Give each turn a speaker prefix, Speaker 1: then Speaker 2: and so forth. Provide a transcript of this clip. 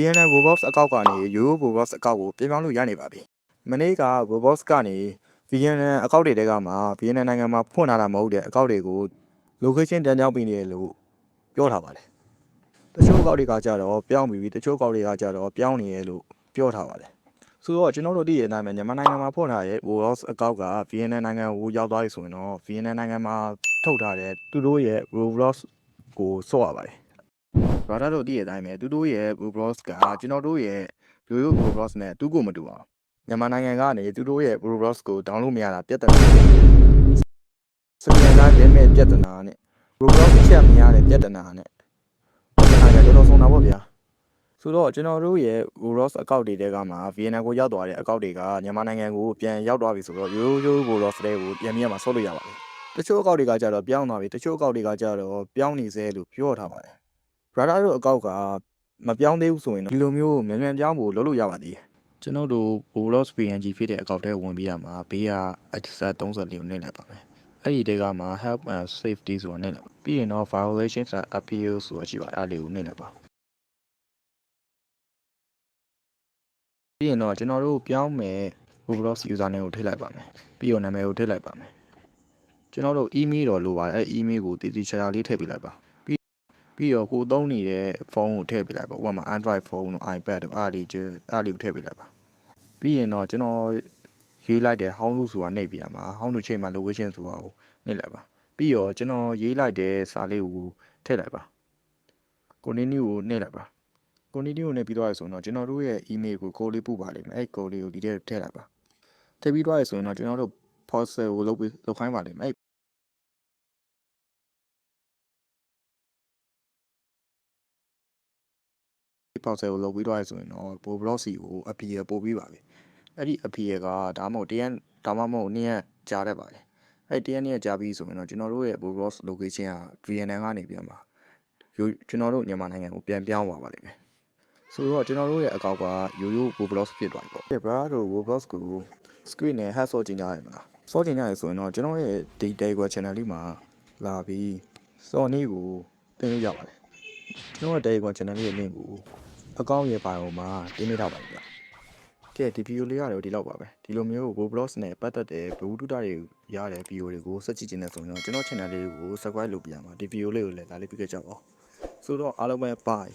Speaker 1: VNN Roblox အကောက်ကနေရိုး Roblox အကောက်ကိုပြင်ပြောင်းလို့ရနေပါပြီ။မနေ့က Roblox ကနေ VNN အကောက်တွေတဲကမှာ VNN နိုင်ငံမှာဖွင့်ထားတာမဟုတ်တဲ့အကောက်တွေကို location တန်းကြောင်းပေးနေတယ်လို့ပြောထားပါတယ်။တချို့အကောက်တွေကကြတော့ပြောင်းပြီးတချို့အကောက်တွေကကြတော့ပြောင်းနေရလို့ပြောထားပါတယ်။ဆိုတော့ကျွန်တော်တို့သိတဲ့အတိုင်းပဲမြန်မာနိုင်ငံမှာဖွင့်ထားတဲ့ Roblox အကောက်က VNN နိုင်ငံကိုရောက်သွားပြီဆိုရင်တော့ VNN နိုင်ငံမှာထုတ်ထားတဲ့သူတို့ရဲ့ Roblox ကိုစော့ရပါတယ်။ဘာသာတို့သိတဲ့အတိုင်းပဲသူတို့ရဲ့ Roblox ကကျွန်တော်တို့ရဲ့ရိုးရိုး Roblox နဲ့သူ့ကိုမတူအောင်မြန်မာနိုင်ငံကနေသူတို့ရဲ့ Roblox ကို download မရတာပြဿနာစကန်က limit ပြဿနာနဲ့ Roblox ချက်မရတဲ့ပြဿနာနဲ့တော်တော်ဆုံးတာပေါ့ဗျာဆိုတော့ကျွန်တော်တို့ရဲ့ Roblox အကောက်တွေတဲကမှာ VNN ကိုရောက်သွားတဲ့အကောက်တွေကမြန်မာနိုင်ငံကိုပြန်ရောက်သွားပြီဆိုတော့ရိုးရိုး Roblox တွေကိုပြန်ပြီးမှဆော့လို့ရပါတယ်တချို့အကောက်တွေကကြတော့ပြောင်းသွားပြီတချို့အကောက်တွေကကြတော့ပြောင်းနေစေလို့ပြောထားပါတယ်brother တို့အကောက်ကမပြောင်းသေးဘူးဆိုရင်ဒီလိုမျိုးမြန်မြန်ပြောင်းဖို့လုပ်လို့ရပါသေးတယ်ကျွန်တော်တို့ Roblox PNG ဖြစ်တဲ့အကောက်ထဲဝင်ပြီးရမှာဘေးက access 34ကိုနှိပ်လိုက်ပါမယ်အဲ့ဒီတဲကမှာ help and safety ဆိုတာနှိပ်လိုက်ပြီးရင်တော့ violations and appeal ဆိုတာရှိပါတယ်အဲ့ဒီကိုနှိပ်လိုက်ပါပြီးရင်တော့ကျွန်တော်တို့ပြောင်းမယ် Roblox username ကိုထည့်လိုက်ပါမယ်ပြီးတော့နာမည်ကိုထည့်လိုက်ပါမယ်ကျွန်တော်တို့ email တော့လိုပါတယ်အဲ့ email ကိုတည်တည်ချာချာလေးထည့်ပေးလိုက်ပါပြီးတော့ကိုသုံးနေတဲ့ဖုန်းကိုထည့်ပေးလိုက်ပါဥပမာ Android ဖုန်းတို့ iPad တို့အားလေးကိုထည့်ပေးလိုက်ပါပြီးရင်တော့ကျွန်တော်ရေးလိုက်တဲ့ how to ဆိုတာနှိပ်ပြရမှာ how to change my location ဆိုတာကိုနှိပ်လိုက်ပါပြီးတော့ကျွန်တော်ရေးလိုက်တဲ့စာလေးကိုထည့်လိုက်ပါ continue ကိုနှိပ်လိုက်ပါ continue ကိုနှိပ်ပြီးသွားရဆိုတော့ကျွန်တော်တို့ရဲ့ email ကို code လေးပို့ပါလိမ့်မယ်အဲ့ code လေးကိုဒီထဲထည့်လိုက်ပါထည့်ပြီးသွားရဆိုရင်တော့ကျွန်တော်တို့ parcel ကိုလုပ်ခိုင်းပါလိမ့်မယ်parcel ကိုလုပ်ပြီးတော့ဆိုရင်တော့ Roblox စီကို appeal ပို့ပြီးပါပြီအဲ့ဒီ appeal ကဒါမှမဟုတ်2ရက်ကြာတတ်ပါတယ်အဲ့1ရက်ကြာပြီးဆိုရင်တော့ကျွန်တော်တို့ရဲ့ Roblox location က VNN ကနေပြန်ပါကျွန်တော်တို့မြန်မာနိုင်ငံကိုပြန်ပြောင်းသွားပါလိမ့်မယ်ဆိုတော့ကျွန်တော်တို့ရဲ့အကောက်ကရိုးရိုး Roblox ဖြစ်သွားပြီပေါ့brother တို့ Roblox ကို screen နဲ့ hack ဆော့ကျင်ကြရမလားဆော့ကျင်ကြရဆိုရင်တော့ကျွန်တော်ရဲ့ဒီ Telegram channel လေးမှာလာပြီးစော်နည်းကိုတင်လို့ရပါတယ်ကျွန်တော်ရဲ့ Telegram channel လေးရဲ့ link ကိုအကောင့်ရဲ့ bio မှာတင်ပေးထားပါတယ်ဗျာကဲဒီ video လေးရတယ်ဒီလောက်ပါပဲဒီလိုမျိုး Roblox နဲ့ပတ်သက်တဲ့ဘဝတူတာတွေရတဲ့ video တွေကိုစက်ကြည့်နေဆိုရင်တော့ကျွန်တော် channel လေးကို subscribe လုပ်ပြရမှာဒီ video လေးကိုလည်းဒါလေးပြခဲ့ကြပါဦးဆိုတော့အားလုံးပဲ bye